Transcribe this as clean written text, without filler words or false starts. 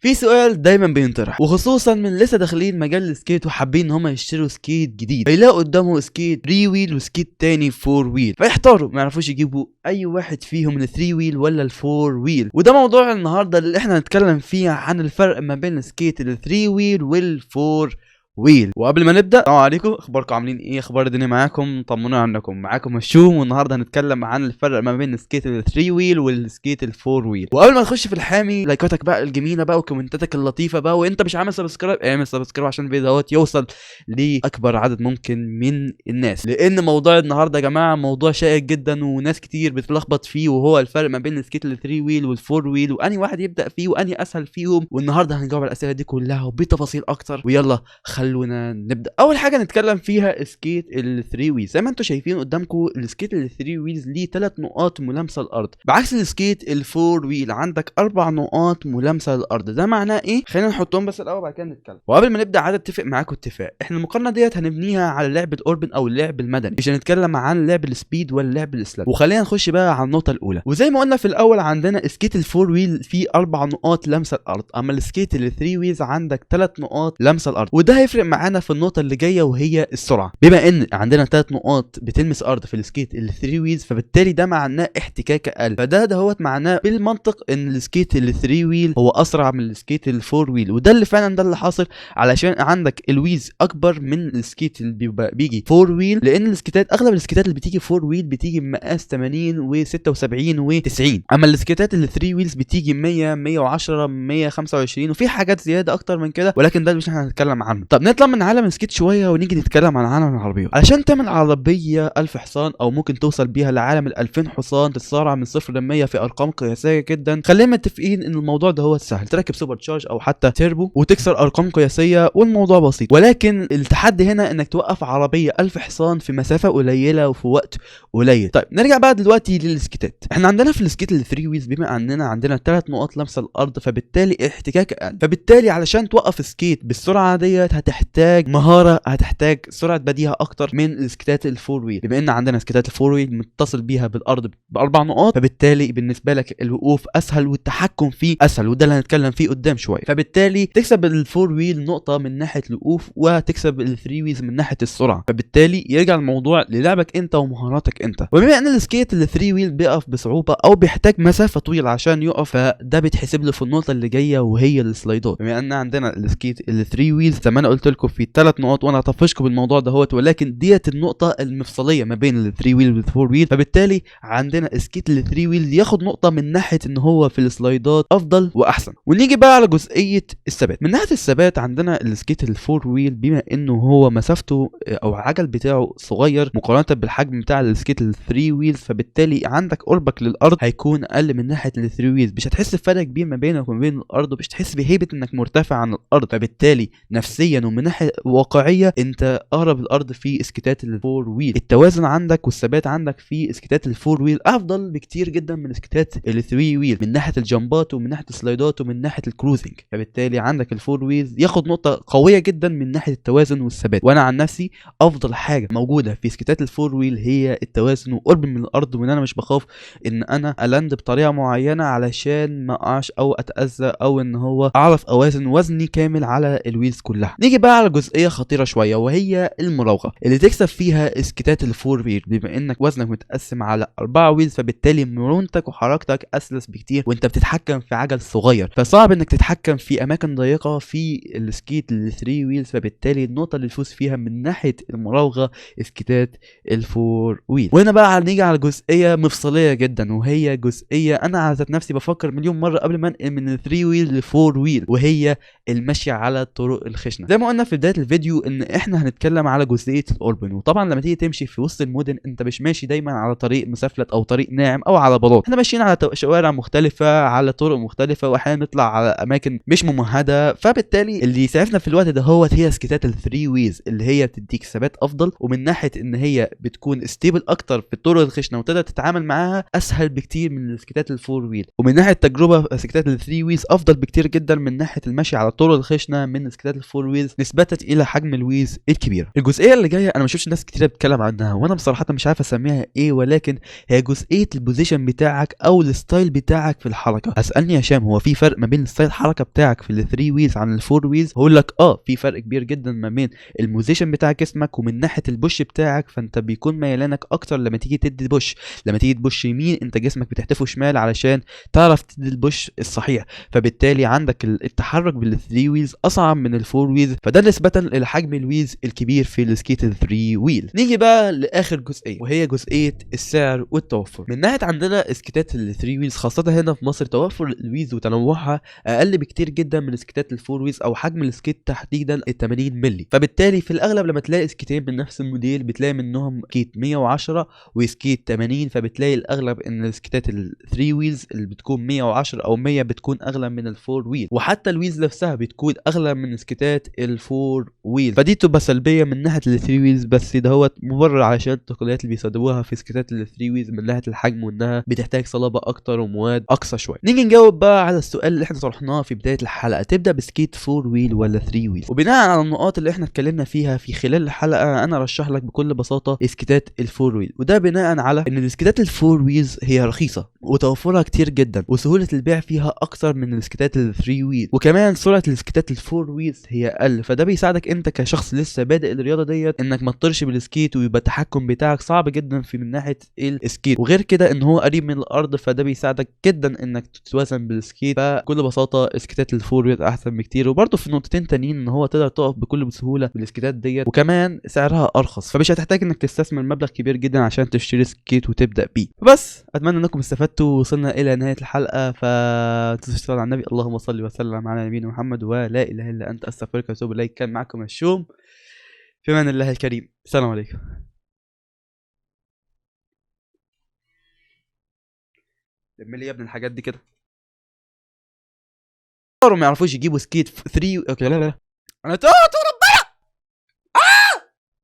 في سؤال دايما بينطرح وخصوصا من لسه داخلين مجال السكيت وحابين ان هم يشتروا سكيت جديد، فيلاقوا قدامه سكيت 3 ويل وسكيت تاني 4 ويل، فيحتاروا ما يعرفوش يجيبوا اي واحد فيهم ال 3 ويل ولا ال 4 ويل. وده موضوع النهارده اللي احنا هنتكلم فيه عن الفرق ما بين السكيت ال 3 ويل وال 4 ويل. وقبل ما نبدا، السلام عليكم، اخباركم عاملين ايه؟ اخبار الدنيا معاكم؟ طمنونا عنكم. معاكم هشوم، والنهارده هنتكلم عن الفرق ما بين السكيت ال 3 ويل والسكيت ال 4 ويل. وقبل ما نخش في الحامي، لايكاتك بقى الجميله بقى وكومنتاتك اللطيفه بقى، وانت مش عامل سبسكرايب اعمل سبسكرايب عشان الفيديو دوت يوصل لاكبر عدد ممكن من الناس، لان موضوع النهارده يا جماعه موضوع شائك جدا وناس كتير بتلخبط فيه، وهو الفرق ما بين السكيت ال 3 ويل وال 4 ويل، واني واحد يبدا فيه واني اسهل فيهم. والنهارده هنجاوب على الاسئله دي كلها وبتفاصيل اكتر، ويلا خلونا نبدا. اول حاجه نتكلم فيها سكيت ال 3 ويلز. زي ما انتم شايفين قدامكم السكيت ال 3 ويلز ليه 3 نقاط ملامسه للارض، بعكس السكيت ال 4 ويل عندك 4 نقاط ملامسه للارض. ده معناه ايه؟ خلينا نحطهم بس الاول بعد كده نتكلم. وقبل ما نبدا عايز اتفق معاكم اتفاق، احنا المقارنه ديت هنبنيها على لعب الاوربن او اللعب المدني، مش هنتكلم عن لعب السبيد ولا لعب الاسلام. وخلينا نخش بقى على النقطه الاولى. وزي ما قلنا في الاول عندنا سكيت ال 4 ويل فيه 4 نقاط لمسه الارض، اما السكيت ال 3 ويلز عندك 3 نقاط لمسه الارض. وده هيفرق معانا في النقطه اللي جايه وهي السرعه. بما ان عندنا 3 نقاط بتلمس ارض في السكيت ال 3 ويلز، فبالتالي ده معناه احتكاك اقل، فده دهوت معناه بالمنطق ان السكيت ال 3 ويل هو اسرع من السكيت ال 4 ويل. وده اللي فعلا ده اللي حاصل، علشان عندك الويز اكبر من السكيت اللي بيجي 4 ويل، لان السكيتات اغلب السكيتات اللي بتيجي 4 ويل بتيجي بمقاس 80 و76 و90، اما السكيتات ال 3 ويلز بتيجي 100 110 125 وفي حاجات زياده اكتر من كده، ولكن ده مش احنا هنتكلم عنه. طب نطلع من عالم السكيت شويه ونيجي نتكلم عن عالم العربيه. علشان تعمل عربيه 1000 حصان او ممكن توصل بيها لعالم ال 2000 حصان تتسارع من 0 ل 100 في ارقام قياسيه جدا، خلينا متفقين ان الموضوع ده هو سهل، تركب سوبر تشارج او حتى تيربو وتكسر ارقام قياسيه والموضوع بسيط. ولكن التحدي هنا انك توقف عربيه 1000 حصان في مسافه قليله وفي وقت قليل. طيب نرجع بقى دلوقتي للسكيتات. احنا عندنا في السكيت ال 3 ويلز بما اننا عندنا 3 نقاط لمسه الارض، فبالتالي احتكاك اقل، فبالتالي علشان توقف سكيت بالسرعه ديت هتحتاج مهاره، هتحتاج سرعه بديهه اكتر من السكيتات ال 4 ويل. بما ان عندنا سكيتات ال 4 ويل متصل بيها بالارض باربع نقاط، فبالتالي بالنسبه لك الوقوف اسهل والتحكم فيه اسهل، وده اللي هنتكلم فيه قدام شويه. فبالتالي تكسب ال 4 ويل نقطه من ناحيه الوقوف، وتكسب ال 3 ويلز من ناحيه السرعه، فبالتالي يرجع الموضوع للعبك انت ومهاراتك انت. وبما ان السكيت ال 3 ويل بيقف بصعوبه او بيحتاج مسافه طويله عشان يقف، فده بيتحسب له في النقطه اللي جايه وهي السلايدات. بما ان عندنا السكيت ال 3 ويلز زي ما انا قلت لكم في 3 نقاط، وانا هطفشكم بالموضوع دهوت، ولكن ديت النقطه المفصليه ما بين ال 3 ويل وال 4 ويل، فبالتالي عندنا سكيت ال 3 ويل ياخد نقطه من ناحيه ان هو في السلايدات افضل واحسن. ونيجي بقى على جزئيه الثبات. من ناحيه الثبات عندنا السكيت ال 4 ويل بما انه هو مسافته او العجل بتاعه صغير مقارنه بالحجم بتاع السكيت ال 3 ويلز، فبالتالي عندك قربك للارض هيكون اقل من ناحيه ال 3 ويلز، مش هتحس بفرق كبير ما بينك وما بين الارض، ومش هتحس بهيبه انك مرتفع عن الارض، فبالتالي نفسيا ومن ناحيه واقعيه انت اقرب الارض في اسكيتات ال 4 ويل. التوازن عندك والثبات عندك في اسكيتات ال 4 ويل افضل بكتير جدا من اسكيتات ال 3 ويل من ناحيه الجمبات ومن ناحيه السلايدات ومن ناحيه الكروزنج، فبالتالي عندك ال 4 ويلز ياخد نقطه قويه جدا من ناحيه التوازن والثبات. وانا عن نفسي افضل حاجه موجوده في اسكيتات ال 4 ويل هي التوازن وقرب من الارض، وان انا مش بخاف ان انا الاند بطريقه معينه علشان ما اقعش او اتاذى، او ان هو اعرف اوازن وزني كامل على الويلز كلها. نيجي بقى على جزئيه خطيره شويه وهي المراوغه اللي تكسب فيها اسكيتات ال 4 ويل. بما انك وزنك متقسم على 4 ويلز، فبالتالي مرونتك وحركتك اسلس بكتير، وانت بتتحكم في عجل صغير، فصعب انك تتحكم في اماكن ضيقه في السكيت ال 3 ويلز، فبالتالي النقطه اللي تفوز فيها من ناحيه المراوغه اسكيتات ال 4 ويل. وهنا بقى نيجي على جزئيه مفصليه جدا، وهي جزئيه انا على ذات نفسي بفكر مليون مره قبل ما انقل من ال 3 ويل ل 4 ويل، وهي المشي على الطرق الخشنه. زي ما قلنا في بدايه الفيديو ان احنا هنتكلم على جزئيه الاوربن، وطبعا لما تيجي تمشي في وسط المدن انت مش ماشي دايما على طريق مسفلت او طريق ناعم او على بلاط، احنا ماشيين على شوارع مختلفه على طرق مختلفه، واحيانا نطلع على اماكن مش ممهده، فبالتالي اللي يسعفنا في الوقت ده هي سكيتات ال 3 ويلز اللي هي بتديك ثبات افضل، ومن ناحيه ان هي بتكون ستيبل اكتر في الطرق الخشنه وتقدر تتعامل معاها اسهل بكتير من السكيتات ال 4 ويل. ومن ناحيه التجربه سكيتات ال 3 ويلز افضل بكتير جدا من ناحيه المشي على الطرق الخشنه من سكيتات ال 4 ويلز، نسبة الى حجم الويز الكبير. الجزئية اللي جاية انا ما شفتش ناس كتير بتتكلم عنها، وانا بصراحة مش عارف اسميها ايه، ولكن هي جزئية البوزيشن بتاعك او الستايل بتاعك في الحركة. هسألني يا هشام هو في فرق ما بين ستايل الحركة بتاعك في الثري ويز عن الفور ويز؟ هقول لك في فرق كبير جدا ما بين البوزيشن بتاع جسمك ومن ناحية البوش بتاعك. فانت بيكون ميلانك اكتر لما تيجي تدي بوش، لما تيجي تبوش يمين انت جسمك بتحتفه شمال علشان تعرف تدي البوش الصحيح، فبالتالي عندك التحرك بالثري ويلز اصعب من الفور ويلز، فده نسبة لحجم الويز الكبير في السكيت الثري ويل. نيجي بقى لاخر جزئية وهي جزئية السعر والتوفر. من ناحية عندنا سكيتات الثري ويلز خاصة هنا في مصر توفر الويز وتنوعها اقل بكتير جدا من سكيتات الفور ويز او حجم السكيت تحديدا ال 80 مللي، فبالتالي في الاغلب لما تلاقي سكيتين من نفس الموديل بتلاقي منهم سكيت 110 وسكيت 80، فبتلاقي الاغلب ان السكيتات الثري ويلز اللي بتكون 110 او 100 بتكون اغلى من الفور ويل، وحتى الويلز نفسها بتكون اغلى من سكيتات الفور ويل، فدي تبقى سلبيه من ناحيه الثري ويلز. بس دهوت مبرر علشان التقنيات اللي بيستخدموها في سكيتات الثري ويلز من ناحيه الحجم وانها بتحتاج صلابه اكتر ومواد اقصى شويه. نيجي نجاوب بقى على السؤال اللي احنا طرحناه في بدايه الحلقه، تبدا بسكيت فور ويل ولا ثري ويل؟ وبناء على النقاط اللي احنا اتكلمنا فيها في خلال الحلقه انا رشح لك بكل بساطه سكيتات الفور ويل، وده بناء على ان السكيتات الفور ويلز هي رخيصه وتوفرها كتير جدا وسهوله البيع فيها اكتر من السكيتات الثري ويل، وكمان سرعه السكيتات الفور ويلز هي اقل، فده بيساعدك انت كشخص لسه بادئ الرياضه ديت انك ما تطرش بالسكيت ويبقى التحكم بتاعك صعب جدا في من ناحيه السكيت، وغير كده ان هو قريب من الارض فده بيساعدك جدا انك تتوازن بالسكيت. فبكل بساطه سكيتات الفور ويلز احسن بكتير، وبرده في نقطتين تانيين ان هو تقدر تقف بكل سهوله بالسكيتات ديت، وكمان سعرها ارخص فمش هتحتاج انك تستثمر مبلغ كبير جدا عشان تشتري سكيت وتبدا بيه. بس اتمنى انكم استفدتوا ووصلنا الى نهايه الحلقه، فتنسوا على النبي اللهم صل وسلم على نبينا محمد ولا اله الا انت استغفرك واتوب اليك. كان معكم الشوم في امان الله الكريم، السلام عليكم. لما لي يا ابن الحاجات دي كده ما يعرفوش يجيبوا سكيت 3 اوكي لا لا انا